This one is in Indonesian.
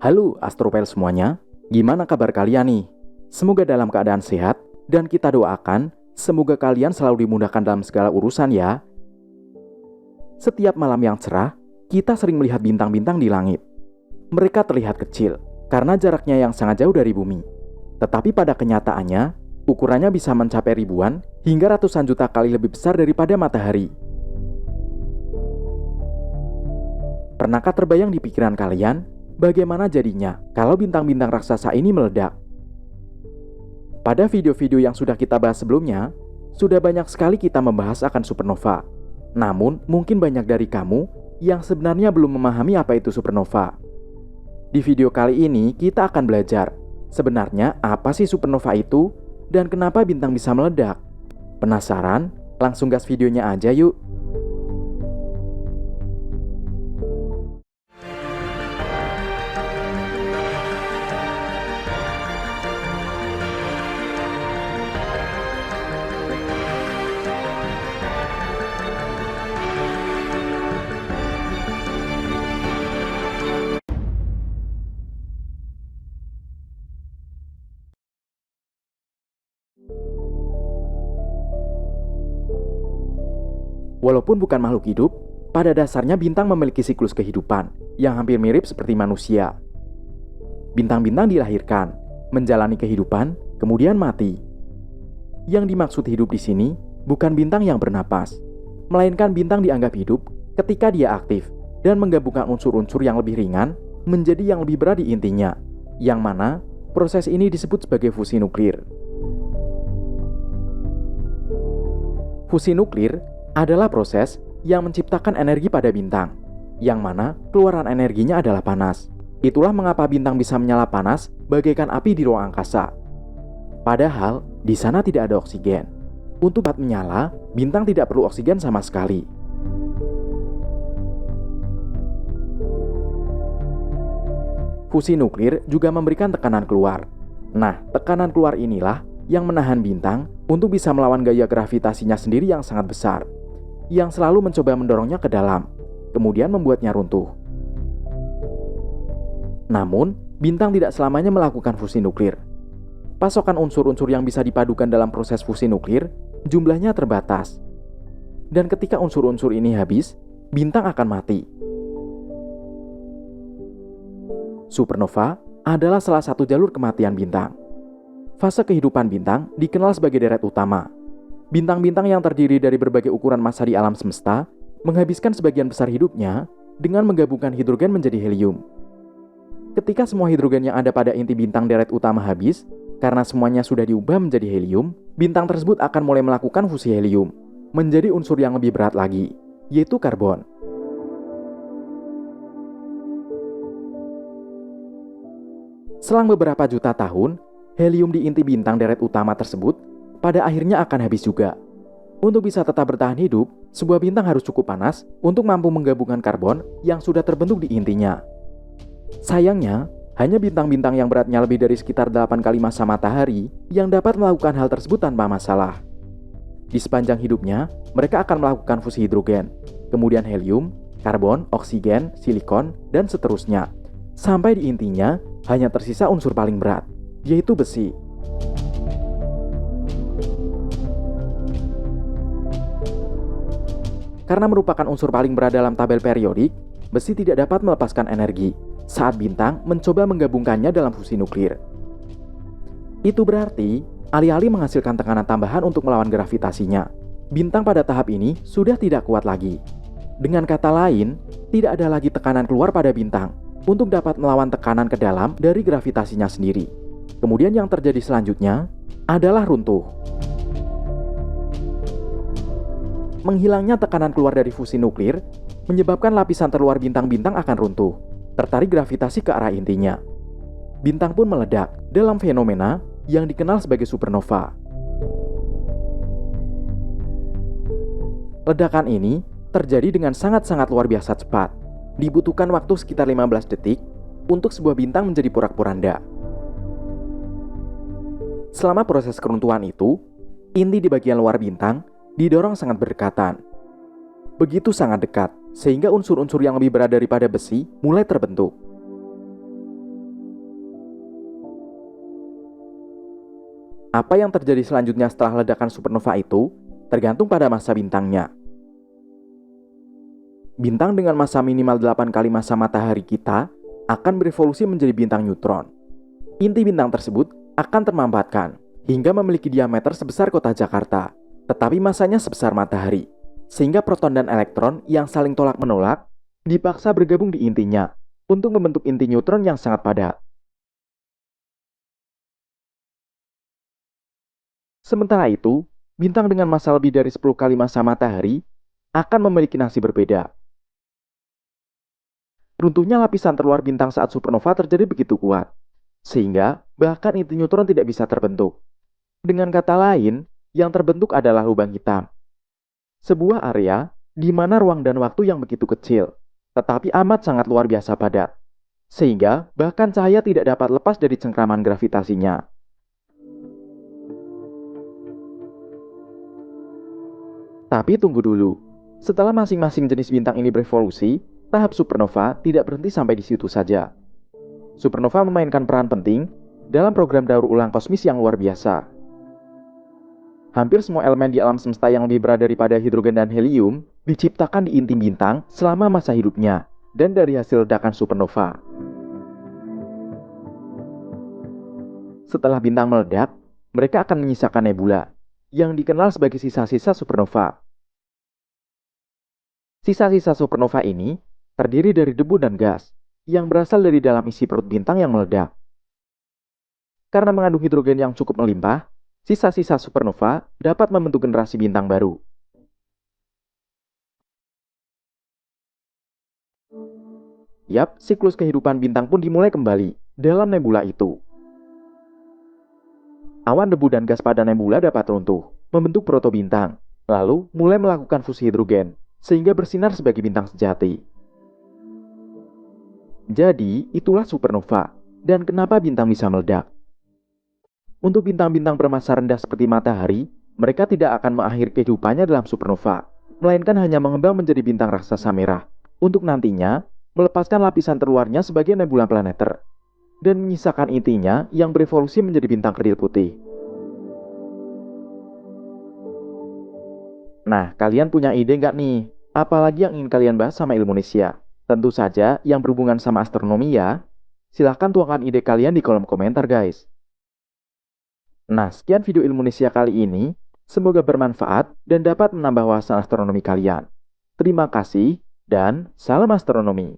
Halo Astropel semuanya, gimana kabar kalian nih? Semoga dalam keadaan sehat dan kita doakan semoga kalian selalu dimudahkan dalam segala urusan ya. Setiap malam yang cerah, kita sering melihat bintang-bintang di langit. Mereka terlihat kecil karena jaraknya yang sangat jauh dari bumi. Tetapi pada kenyataannya, ukurannya bisa mencapai ribuan hingga ratusan juta kali lebih besar daripada matahari. Pernahkah terbayang di pikiran kalian bagaimana jadinya kalau bintang-bintang raksasa ini meledak? Pada video-video yang sudah kita bahas sebelumnya, sudah banyak sekali kita membahas akan supernova. Namun, mungkin banyak dari kamu yang sebenarnya belum memahami apa itu supernova. Di video kali ini, kita akan belajar sebenarnya apa sih supernova itu dan kenapa bintang bisa meledak. Penasaran? Langsung gas videonya aja yuk. Walaupun bukan makhluk hidup, pada dasarnya bintang memiliki siklus kehidupan yang hampir mirip seperti manusia. Bintang-bintang dilahirkan, menjalani kehidupan, kemudian mati. Yang dimaksud hidup di sini bukan bintang yang bernapas, melainkan bintang dianggap hidup ketika dia aktif dan menggabungkan unsur-unsur yang lebih ringan menjadi yang lebih berat di intinya, yang mana proses ini disebut sebagai fusi nuklir. Fusi nuklir adalah proses yang menciptakan energi pada bintang, yang mana keluaran energinya adalah panas. Itulah mengapa bintang bisa menyala panas bagaikan api di ruang angkasa. Padahal, di sana tidak ada oksigen. Untuk dapat menyala, bintang tidak perlu oksigen sama sekali. Fusi nuklir juga memberikan tekanan keluar. Nah, tekanan keluar inilah yang menahan bintang untuk bisa melawan gaya gravitasinya sendiri yang sangat besar, yang selalu mencoba mendorongnya ke dalam, kemudian membuatnya runtuh. Namun, bintang tidak selamanya melakukan fusi nuklir. Pasokan unsur-unsur yang bisa dipadukan dalam proses fusi nuklir jumlahnya terbatas. Dan ketika unsur-unsur ini habis, bintang akan mati. Supernova adalah salah satu jalur kematian bintang. Fase kehidupan bintang dikenal sebagai deret utama. Bintang-bintang yang terdiri dari berbagai ukuran massa di alam semesta menghabiskan sebagian besar hidupnya dengan menggabungkan hidrogen menjadi helium. Ketika semua hidrogen yang ada pada inti bintang deret utama habis, karena semuanya sudah diubah menjadi helium, bintang tersebut akan mulai melakukan fusi helium menjadi unsur yang lebih berat lagi, yaitu karbon. Selang beberapa juta tahun, helium di inti bintang deret utama tersebut pada akhirnya akan habis juga. Untuk bisa tetap bertahan hidup, sebuah bintang harus cukup panas untuk mampu menggabungkan karbon yang sudah terbentuk di intinya. Sayangnya, hanya bintang-bintang yang beratnya lebih dari sekitar 8 kali massa matahari yang dapat melakukan hal tersebut tanpa masalah. Di sepanjang hidupnya, mereka akan melakukan fusi hidrogen, kemudian helium, karbon, oksigen, silikon, dan seterusnya. Sampai di intinya, hanya tersisa unsur paling berat, yaitu besi. Karena merupakan unsur paling berat dalam tabel periodik, besi tidak dapat melepaskan energi saat bintang mencoba menggabungkannya dalam fusi nuklir. Itu berarti, alih-alih menghasilkan tekanan tambahan untuk melawan gravitasinya, bintang pada tahap ini sudah tidak kuat lagi. Dengan kata lain, tidak ada lagi tekanan keluar pada bintang untuk dapat melawan tekanan ke dalam dari gravitasinya sendiri. Kemudian yang terjadi selanjutnya adalah runtuh. Menghilangnya tekanan keluar dari fusi nuklir menyebabkan lapisan terluar bintang-bintang akan runtuh, tertarik gravitasi ke arah intinya. Bintang pun meledak dalam fenomena yang dikenal sebagai supernova. Ledakan ini terjadi dengan sangat-sangat luar biasa cepat. Dibutuhkan waktu sekitar 15 detik untuk sebuah bintang menjadi porak-poranda. Selama proses keruntuhan itu, inti di bagian luar bintang didorong sangat berdekatan. Begitu sangat dekat, sehingga unsur-unsur yang lebih berat daripada besi mulai terbentuk. Apa yang terjadi selanjutnya setelah ledakan supernova itu tergantung pada massa bintangnya. Bintang dengan massa minimal 8 kali massa matahari kita akan berevolusi menjadi bintang neutron. Inti bintang tersebut akan termampatkan hingga memiliki diameter sebesar kota Jakarta, tetapi massanya sebesar matahari. Sehingga proton dan elektron yang saling tolak-menolak dipaksa bergabung di intinya untuk membentuk inti neutron yang sangat padat. Sementara itu, bintang dengan massa lebih dari 10 kali massa matahari akan memiliki nasib berbeda. Runtuhnya lapisan terluar bintang saat supernova terjadi begitu kuat, sehingga bahkan inti neutron tidak bisa terbentuk. Dengan kata lain, yang terbentuk adalah lubang hitam. Sebuah area di mana ruang dan waktu yang begitu kecil, tetapi amat sangat luar biasa padat, sehingga bahkan cahaya tidak dapat lepas dari cengkraman gravitasinya. Tapi tunggu dulu, setelah masing-masing jenis bintang ini berevolusi, tahap supernova tidak berhenti sampai di situ saja. Supernova memainkan peran penting dalam program daur ulang kosmis yang luar biasa. Hampir semua elemen di alam semesta yang lebih berat daripada hidrogen dan helium diciptakan di inti bintang selama masa hidupnya dan dari hasil ledakan supernova. Setelah bintang meledak, mereka akan menyisakan nebula yang dikenal sebagai sisa-sisa supernova. Sisa-sisa supernova ini terdiri dari debu dan gas yang berasal dari dalam isi perut bintang yang meledak. Karena mengandung hidrogen yang cukup melimpah, sisa-sisa supernova dapat membentuk generasi bintang baru. Yap, siklus kehidupan bintang pun dimulai kembali dalam nebula itu. Awan debu dan gas pada nebula dapat runtuh, membentuk protobintang, lalu mulai melakukan fusi hidrogen, sehingga bersinar sebagai bintang sejati. Jadi, itulah supernova, dan kenapa bintang bisa meledak. Untuk bintang-bintang bermassa rendah seperti matahari, mereka tidak akan mengakhiri kehidupannya dalam supernova, melainkan hanya mengembang menjadi bintang raksasa merah, untuk nantinya melepaskan lapisan terluarnya sebagai nebula planeter, dan menyisakan intinya yang berevolusi menjadi bintang kerdil putih. Nah, kalian punya ide nggak nih? Apalagi yang ingin kalian bahas sama Ilmunesia? Tentu saja yang berhubungan sama astronomi ya. Silahkan tuangkan ide kalian di kolom komentar guys. Nah, sekian video Ilmunesia kali ini. Semoga bermanfaat dan dapat menambah wawasan astronomi kalian. Terima kasih dan salam astronomi.